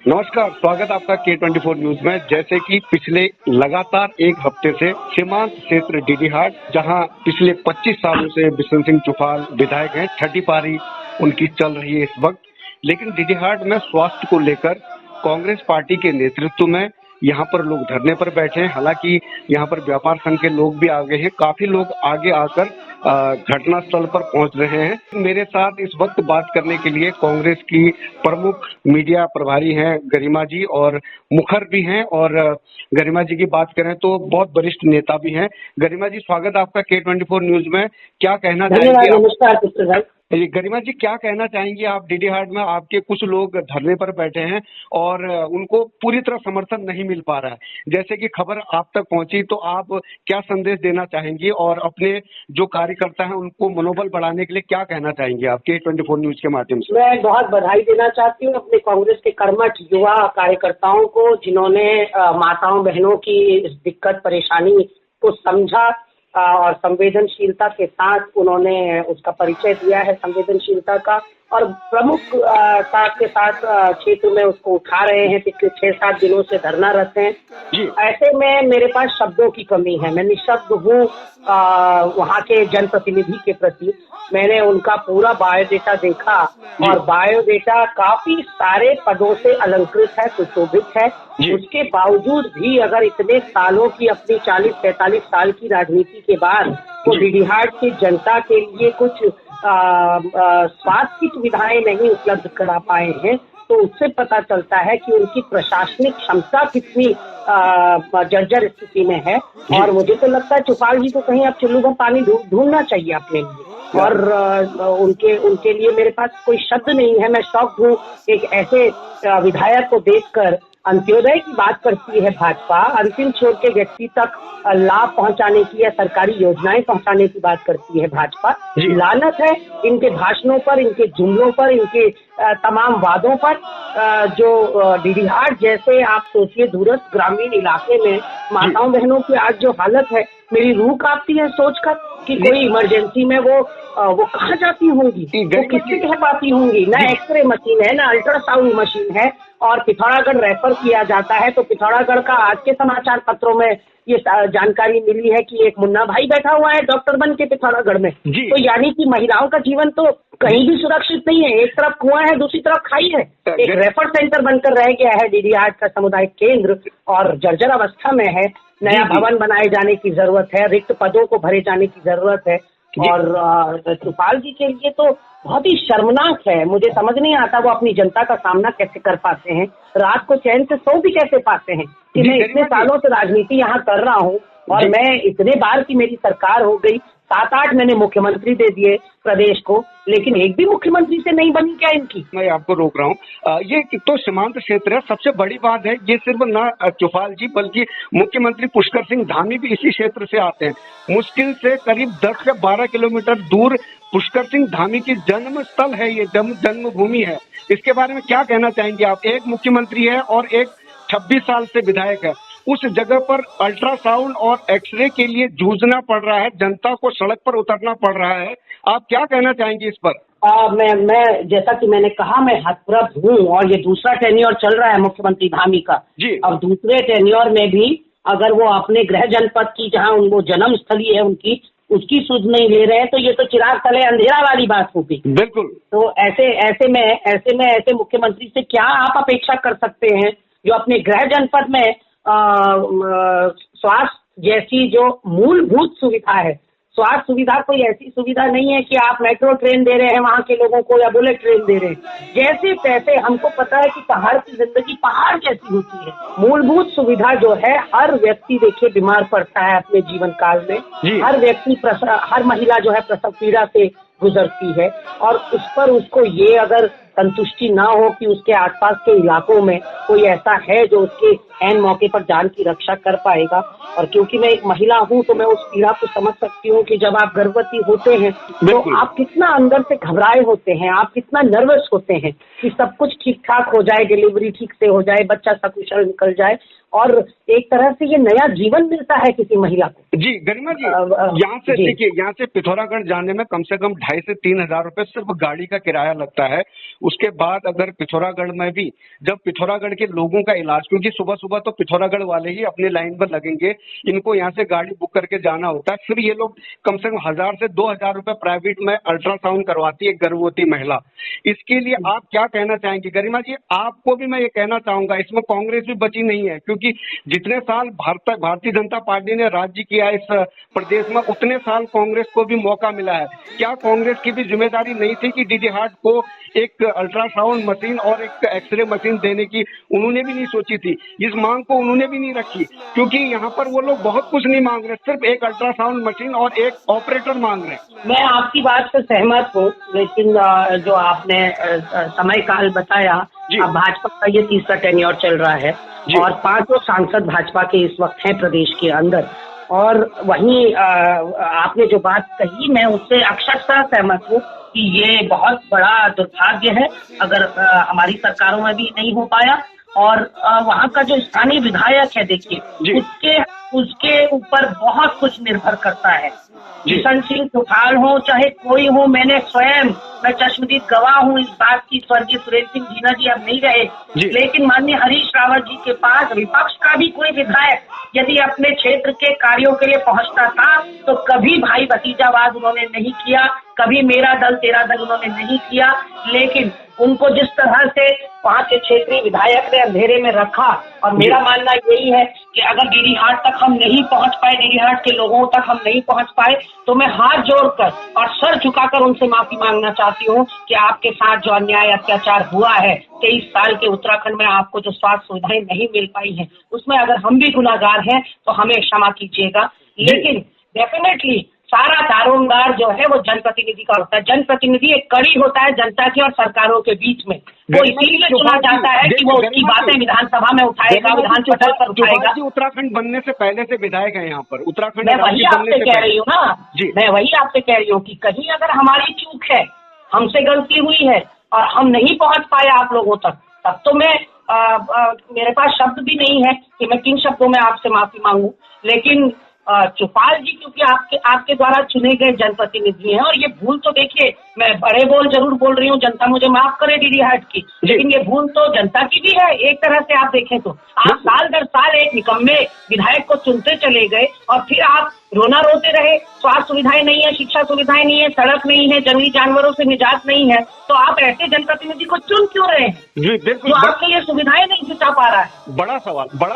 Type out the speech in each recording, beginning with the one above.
नमस्कार, स्वागत आपका K24 न्यूज में। जैसे कि पिछले लगातार एक हफ्ते से सीमांत क्षेत्र डीडीहाट, जहां पिछले 25 सालों से बिशन सिंह चुफाल विधायक हैं, छठी पारी उनकी चल रही है इस वक्त। लेकिन डीडीहाट में स्वास्थ्य को लेकर कांग्रेस पार्टी के नेतृत्व में यहाँ पर लोग धरने पर बैठे हैं। हालांकि यहाँ पर व्यापार संघ के लोग भी आ गए हैं, काफी लोग आगे आकर घटनास्थल पर पहुंच रहे हैं। मेरे साथ इस वक्त बात करने के लिए कांग्रेस की प्रमुख मीडिया प्रभारी हैं गरिमा जी, और मुखर भी हैं। और गरिमा जी की बात करें तो बहुत वरिष्ठ नेता भी हैं। गरिमा जी, स्वागत आपका K24 न्यूज में। क्या कहना चाहेंगे? नमस्कार। गरिमा जी, क्या कहना चाहेंगे आप? डीडीहाट में आपके कुछ लोग धरने पर बैठे हैं और उनको पूरी तरह समर्थन नहीं मिल पा रहा है। जैसे कि खबर आप तक पहुंची, तो आप क्या संदेश देना चाहेंगे और अपने जो कार्यकर्ता हैं उनको मनोबल बढ़ाने के लिए क्या कहना चाहेंगे आप K24 न्यूज के माध्यम से? मैं बहुत बधाई देना चाहती हूँ अपने कांग्रेस के कर्मठ युवा कार्यकर्ताओं को, जिन्होंने माताओं बहनों की इस दिक्कत परेशानी को समझा और संवेदनशीलता के साथ उन्होंने उसका परिचय दिया है, संवेदनशीलता का, और प्रमुखता के साथ क्षेत्र में उसको उठा रहे हैं। पिछले 6-7 दिनों से धरनारत हैं। ऐसे में मेरे पास शब्दों की कमी है। मैं निशब्द हूँ वहाँ के जनप्रतिनिधि के प्रति। मैंने उनका पूरा बायोडेटा देखा और बायोडेटा काफी सारे पदों से अलंकृत है, सुशोभित है। उसके बावजूद भी अगर इतने सालों की अपनी 40-45 साल की राजनीति के बाद वो डीडीहाट की जनता के लिए कुछ स्वास्थ्य की सुविधाएं नहीं उपलब्ध करा पाए हैं, तो उससे पता चलता है कि उनकी प्रशासनिक क्षमता कितनी जर्जर स्थिति में है। और मुझे तो लगता है चुफाल जी को कहीं अब चुल्लू भर पानी ढूंढना चाहिए अपने लिए। और उनके लिए मेरे पास कोई शब्द नहीं है। मैं शॉक हूँ एक ऐसे विधायक को देखकर। अंत्योदय की बात करती है भाजपा, अंतिम छोर के व्यक्ति तक लाभ पहुंचाने की या सरकारी योजनाएं पहुंचाने की बात करती है भाजपा। लानत है इनके भाषणों पर, इनके जुमलों पर, इनके तमाम वादों पर। जो डीडीहाट जैसे आप सोचिए दूरस्थ ग्रामीण इलाके में माताओं बहनों की आज जो हालत है, मेरी रूह कांपती है सोचकर कि कोई इमरजेंसी में वो कहाँ जाती होंगी, वो किससे कह पाती होंगी। ना एक्सरे मशीन है, ना अल्ट्रासाउंड मशीन है, और पिथौरागढ़ रेफर किया जाता है तो पिथौरागढ़ का आज के समाचार पत्रों में ये जानकारी मिली है कि एक मुन्ना भाई बैठा हुआ है डॉक्टर बन के पिथौरागढ़ में। तो यानी कि महिलाओं का जीवन तो कहीं भी सुरक्षित नहीं है। एक तरफ कुआं है, दूसरी तरफ खाई है। एक रेफर सेंटर बनकर रह गया है डीडीहाट का सामुदायिक केंद्र, और जर्जर अवस्था में है। नया भवन बनाए जाने की जरूरत है, रिक्त पदों को भरे जाने की जरूरत है। और चुफाल जी के लिए तो बहुत ही शर्मनाक है। मुझे समझ नहीं आता वो अपनी जनता का सामना कैसे कर पाते हैं, रात को चैन से सो भी कैसे पाते हैं। कि मैं इतने सालों से राजनीति यहाँ कर रहा हूँ और मैं इतने बार की मेरी सरकार हो गई, 7-8 मैंने मुख्यमंत्री दे दिए प्रदेश को, लेकिन एक भी मुख्यमंत्री से नहीं बनी क्या इनकी? मैं आपको रोक रहा हूँ। ये तो सीमांत क्षेत्र है। सबसे बड़ी बात है, ये सिर्फ ना चुफाल जी बल्कि मुख्यमंत्री पुष्कर सिंह धामी भी इसी क्षेत्र से आते हैं। मुश्किल से करीब 10 से 12 किलोमीटर दूर पुष्कर सिंह धामी की जन्म स्थल है, ये जन्मभूमि है। इसके बारे में क्या कहना चाहेंगे आप? एक मुख्यमंत्री है और एक 26 साल से विधायक है। उस जगह पर अल्ट्रासाउंड और एक्सरे के लिए जूझना पड़ रहा है, जनता को सड़क पर उतरना पड़ रहा है। आप क्या कहना चाहेंगे इस पर? मैं जैसा कि मैंने कहा, मैं हतप्रभ हूँ। और ये दूसरा टेन्योर चल रहा है मुख्यमंत्री धामी का। अब दूसरे टेन्योर में भी अगर वो अपने गृह जनपद की, जहाँ वो जन्म स्थली है उनकी, उसकी सुध नहीं ले रहे हैं, तो ये तो चिराग तले अंधेरा वाली बात होगी। बिल्कुल। तो ऐसे में ऐसे मुख्यमंत्री से क्या आप अपेक्षा कर सकते हैं जो अपने गृह जनपद में स्वास्थ्य जैसी जो मूलभूत सुविधा है, स्वास्थ्य सुविधा कोई ऐसी सुविधा नहीं है कि आप मेट्रो ट्रेन दे रहे हैं वहाँ के लोगों को या बुलेट ट्रेन दे रहे हैं। जैसे तैसे हमको पता है कि पहाड़ की जिंदगी पहाड़ जैसी होती है। मूलभूत सुविधा जो है, हर व्यक्ति देखिए बीमार पड़ता है अपने जीवन काल में। हर महिला जो है प्रसव पीड़ा से गुजरती है, और उस पर उसको ये अगर संतुष्टि ना हो कि उसके आसपास के इलाकों में कोई ऐसा है जो उसके ऐन मौके पर जान की रक्षा कर पाएगा। और क्योंकि मैं एक महिला हूं तो मैं उस पीड़ा को समझ सकती हूं कि जब आप गर्भवती होते हैं तो आप कितना अंदर से घबराए होते हैं, आप कितना नर्वस होते हैं कि सब कुछ ठीक ठाक हो जाए, डिलीवरी ठीक से हो जाए, बच्चा सकुशल निकल जाए और एक तरह से ये नया जीवन मिलता है किसी महिला को। जी गरिमा जी, यहाँ से देखिए, यहाँ से पिथौरागढ़ जाने में कम से कम 2,500 से 3,000 रुपए सिर्फ गाड़ी का किराया लगता है। उसके बाद अगर पिथौरागढ़ में भी जब पिथौरागढ़ के लोगों का इलाज, क्योंकि सुबह सुबह तो पिथौरागढ़ वाले ही अपनी लाइन पर लगेंगे, इनको यहाँ से गाड़ी बुक करके जाना होता है, फिर ये लोग कम से कम 1,000 से 2,000 रुपए प्राइवेट में अल्ट्रासाउंड करवाती है गर्भवती महिला। इसके लिए आप क्या कहना चाहेंगे गरिमा जी? आपको भी मैं ये कहना चाहूंगा, इसमें कांग्रेस भी बची नहीं है, क्योंकि जितने साल भारतीय जनता पार्टी ने राज्य किया इस प्रदेश में, उतने साल कांग्रेस को भी मौका मिला है। क्या कांग्रेस की भी जिम्मेदारी नहीं थी कि डीडी हार्ट को एक अल्ट्रासाउंड मशीन और एक एक्सरे मशीन देने की? उन्होंने भी नहीं सोची थी, इस मांग को उन्होंने भी नहीं रखी, क्योंकि यहाँ पर वो लोग बहुत कुछ नहीं मांग रहे, सिर्फ एक अल्ट्रासाउंड मशीन और एक ऑपरेटर मांग रहे हैं। मैं आपकी बात से सहमत हूँ, लेकिन जो आपने समय काल बताया, अब भाजपा का ये तीसरा टेन्योर चल रहा है और 5 सांसद भाजपा के इस वक्त हैं प्रदेश के अंदर। और वहीं आपने जो बात कही, मैं उससे अक्षरशः सहमत हूँ कि ये बहुत बड़ा दुर्भाग्य है अगर हमारी सरकारों में भी नहीं हो पाया। और वहाँ का जो स्थानीय विधायक है, देखिए उसके ऊपर बहुत कुछ निर्भर करता है। किशन सिंह चौहान हो चाहे कोई हो, मैं चश्मदीद गवाह हूँ इस बात की। स्वर्गीय सुरेश सिंह जीना जी अब नहीं रहे, लेकिन माननीय हरीश रावत जी के पास विपक्ष का भी कोई विधायक यदि अपने क्षेत्र के कार्यों के लिए पहुंचता था तो कभी भाई भतीजावाद उन्होंने नहीं किया, कभी मेरा दल तेरा दल उन्होंने नहीं किया। लेकिन उनको जिस तरह से वहाँ के क्षेत्रीय विधायक ने अंधेरे में रखा, और मेरा मानना यही है कि अगर डीडी हार्ट तक हम नहीं पहुँच पाए, डीडी हार्ट के लोगों तक हम नहीं पहुँच पाए, तो मैं हाथ जोड़कर और सर झुकाकर उनसे माफी मांगना चाहती हूँ कि आपके साथ जो अन्याय अत्याचार हुआ है 23 साल के उत्तराखंड में, आपको जो स्वास्थ्य सुविधाएं नहीं मिल पाई हैं, उसमें अगर हम भी गुनाहगार हैं तो हमें क्षमा कीजिएगा। लेकिन डेफिनेटली सारा दारोमदार जो है वो जनप्रतिनिधि का होता है। जनप्रतिनिधि एक कड़ी होता है जनता की और सरकारों के बीच में, वो इसीलिए चुना जाता है कि वो उसकी बातें विधानसभा में उठाएगा, विधानसभा पर उठाएगा। उत्तराखंड बनने से पहले से विधायक है यहाँ पर, उत्तराखंड। मैं वही आपसे कह रही हूँ ना, मैं वही आपसे कह रही हूँ कि कहीं अगर हमारी चूक है, हमसे गलती हुई है और हम नहीं पहुँच पाए आप लोगों तक, तब तो मैं मेरे पास शब्द भी नहीं है कि मैं किन शब्दों में आपसे माफी मांगू। लेकिन चौपाल जी क्योंकि आपके द्वारा चुने गए जनप्रतिनिधि हैं, और ये भूल तो देखिए, मैं बड़े बोल जरूर बोल रही हूँ, जनता मुझे माफ करे डीडी हार्ट की, लेकिन ये भूल तो जनता की भी है एक तरह से। आप देखें तो आप साल दर साल एक निकम्मे विधायक को चुनते चले गए और फिर आप रोना रोते रहे। स्वास्थ्य सुविधाएं नहीं है, शिक्षा सुविधाएं नहीं है, सड़क नहीं है, जंगली जानवरों से निजात नहीं है, तो आप ऐसे जनप्रतिनिधि को चुन क्यों रहे हैं? जी बिल्कुल, तो आपके ये सुविधाएं नहीं जुटा पा रहा है। बड़ा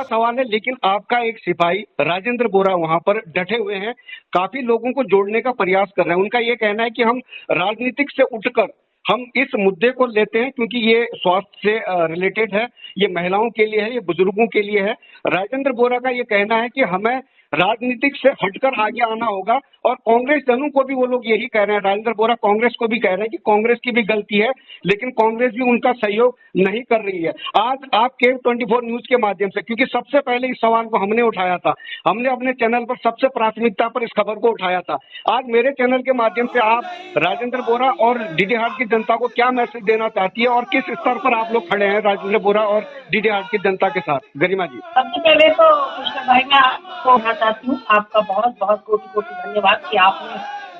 सवाल है। लेकिन आपका एक सिपाही राजेंद्र बोरा वहाँ पर डटे हुए हैं, काफी लोगों को जोड़ने का प्रयास कर रहे हैं। उनका ये कहना है कि हम राजनीतिक से उठकर हम इस मुद्दे को लेते हैं, क्योंकि ये स्वास्थ्य से रिलेटेड है, ये महिलाओं के लिए है, ये बुजुर्गों के लिए है। राजेंद्र बोरा का ये कहना है कि हमें राजनीतिक से हटकर आगे आना होगा, और कांग्रेस जनों को भी वो लोग यही कह रहे हैं। राजेंद्र बोरा कांग्रेस को भी कह रहे हैं कि कांग्रेस की भी गलती है, लेकिन कांग्रेस भी उनका सहयोग नहीं कर रही है। आज आप K24 न्यूज के माध्यम से, क्योंकि सबसे पहले इस सवाल को हमने उठाया था, हमने अपने चैनल पर सबसे प्राथमिकता पर इस खबर को उठाया था, आज मेरे चैनल के माध्यम से आप राजेंद्र बोरा और डीडी हार्ट की जनता को क्या मैसेज देना चाहती है, और किस स्तर पर आप लोग खड़े हैं राजेंद्र बोरा और डीडी हार्ट की जनता के साथ? गरिमा जी। सबसे पहले तो कृष्ण भाई, मैं आपको कहना चाहती हूँ, आपका बहुत बहुत कोटि धन्यवाद कि आपने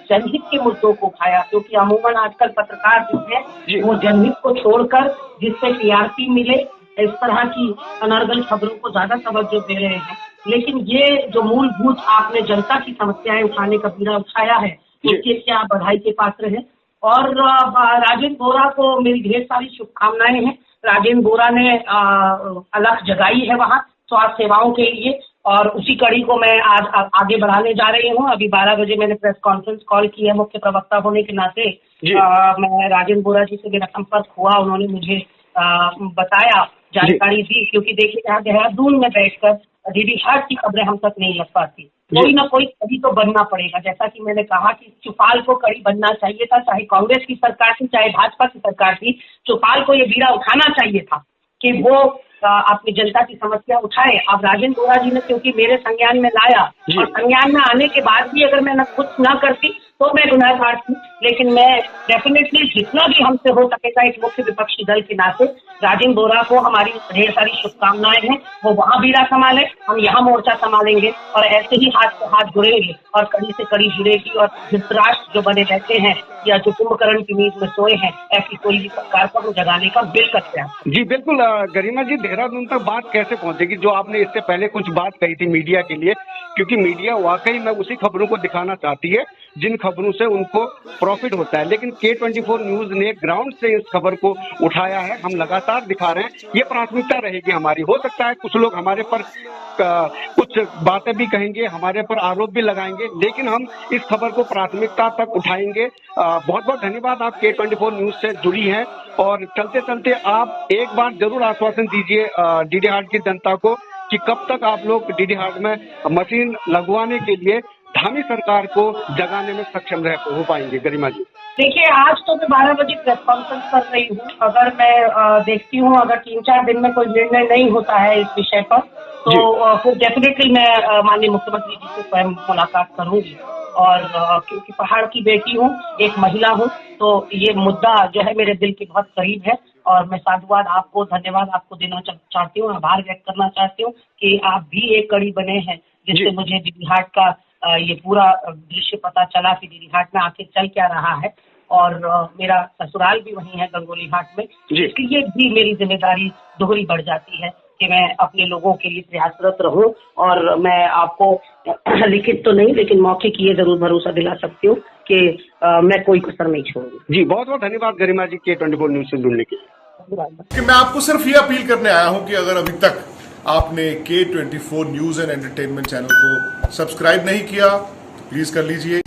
जनहित के मुद्दों को उठाया, क्योंकि अमूमन आजकल पत्रकार जो है वो जनहित को छोड़कर जिससे टीआरपी मिले इस तरह की अनर्गल खबरों को ज्यादा तवज्जो दे रहे हैं। लेकिन ये जो मूलभूत आपने जनता की समस्याएं उठाने का बीड़ा उठाया है, उसके लिए आप बधाई के पात्र हैं। और राजेंद्र बोरा को मेरी ढेर सारी शुभकामनाएं हैं। राजेंद्र बोरा ने अलख जगाई है वहाँ स्वास्थ्य सेवाओं के लिए, और उसी कड़ी को मैं आज आगे बढ़ाने जा रही हूँ। अभी 12 बजे मैंने प्रेस कॉन्फ्रेंस कॉल की है, मुख्य प्रवक्ता होने के नाते मैं राजेंद्र बोरा जी से मेरा संपर्क हुआ, उन्होंने मुझे बताया, जानकारी दी, क्योंकि देखिए यहाँ देहरादून में बैठकर डीडी हार्ट की खबरें हम तक नहीं लग पाती, कोई ना कोई कड़ी तो बनना पड़ेगा। जैसा कि मैंने कहा कि चौपाल को कड़ी बनना चाहिए था, चाहे कांग्रेस की सरकार थी चाहे भाजपा की सरकार थी, चौपाल को ये बीड़ा उठाना चाहिए था। कि वो अपनी जनता की समस्या उठाए। अब राजेंद्र बोरा जी ने क्योंकि मेरे संज्ञान में लाया और संज्ञान में आने के बाद भी अगर मैं कुछ ना करती तो मैं गुनहगार थी, लेकिन मैं डेफिनेटली जितना भी हमसे हो सकेगा एक मुख्य विपक्षी दल के नाते राजेंद्र बोरा को हमारी ढेर सारी शुभकामनाएं हैं। वो वहाँ बीड़ा संभाले, हम यहाँ मोर्चा संभालेंगे और ऐसे ही हाथ से हाथ जुड़ेंगे और कड़ी से कड़ी जुड़ेगी। और धृतराष्ट्र जो बने रहते हैं या जो कुंभकर्ण की नींद में सोए हैं, ऐसी कोई भी सरकार को हम जगाने का बिल्कुल प्रयास। जी बिल्कुल गरिमा जी, देहरादून तक बात कैसे पहुंचेगी जो आपने इससे पहले कुछ बात कही थी मीडिया के लिए, क्योंकि मीडिया वाकई में उसी खबरों को दिखाना चाहती है जिन खबरों से उनको प्रॉफिट होता है, लेकिन K24 न्यूज ने ग्राउंड से इस खबर को उठाया है। हम लगातार दिखा रहे हैं, ये प्राथमिकता रहेगी हमारी। हो सकता है कुछ लोग हमारे पर कुछ बातें भी कहेंगे, हमारे पर आरोप भी लगाएंगे, लेकिन हम इस खबर को प्राथमिकता तक उठाएंगे। बहुत बहुत धन्यवाद, आप K24 न्यूज से जुड़ी हैं। और चलते चलते आप एक बार जरूर आश्वासन दीजिए डीडी हाट की जनता को कि कब तक आप लोग डीडी हाट में मशीन लगवाने के लिए धामी सरकार को जगाने में सक्षम हो पाएंगे। गरिमा जी देखिए, आज तो मैं 12 बजे प्रेस कॉन्फ्रेंस कर रही हूँ। अगर मैं देखती हूँ अगर 3-4 दिन में कोई निर्णय नहीं होता है इस विषय पर तो फिर डेफिनेटली मैं माननीय मुख्यमंत्री जी से स्वयं मुलाकात करूंगी। और क्योंकि पहाड़ की बेटी हूँ, एक महिला हूँ, तो ये मुद्दा जो है मेरे दिल के बहुत करीब है। और मैं साधुवाद आपको, धन्यवाद आपको देना चाहती हूँ, आभार व्यक्त करना चाहती हूँ कि आप भी एक कड़ी बने हैं जिससे मुझे डीडी हाट का ये पूरा दृश्य पता चला कि डीडी हाट में आखिर चल क्या रहा है। और मेरा ससुराल भी वहीं है गंगोली हाट में, इसलिए भी मेरी जिम्मेदारी दोहरी बढ़ जाती है कि मैं अपने लोगों के लिए प्रयासरत रहूं। और मैं आपको लिखित तो नहीं लेकिन मौखिक ये जरूर भरोसा दिला सकती हूँ कि मैं कोई कसर नहीं छोड़ूंगी। जी बहुत बहुत धन्यवाद गरिमा जी K24 न्यूज से जुड़ने के लिए। मैं आपको सिर्फ ये अपील करने आया हूँ कि अगर अभी तक आपने K24 news and entertainment channel को सब्सक्राइब नहीं किया तो प्लीज कर लीजिए।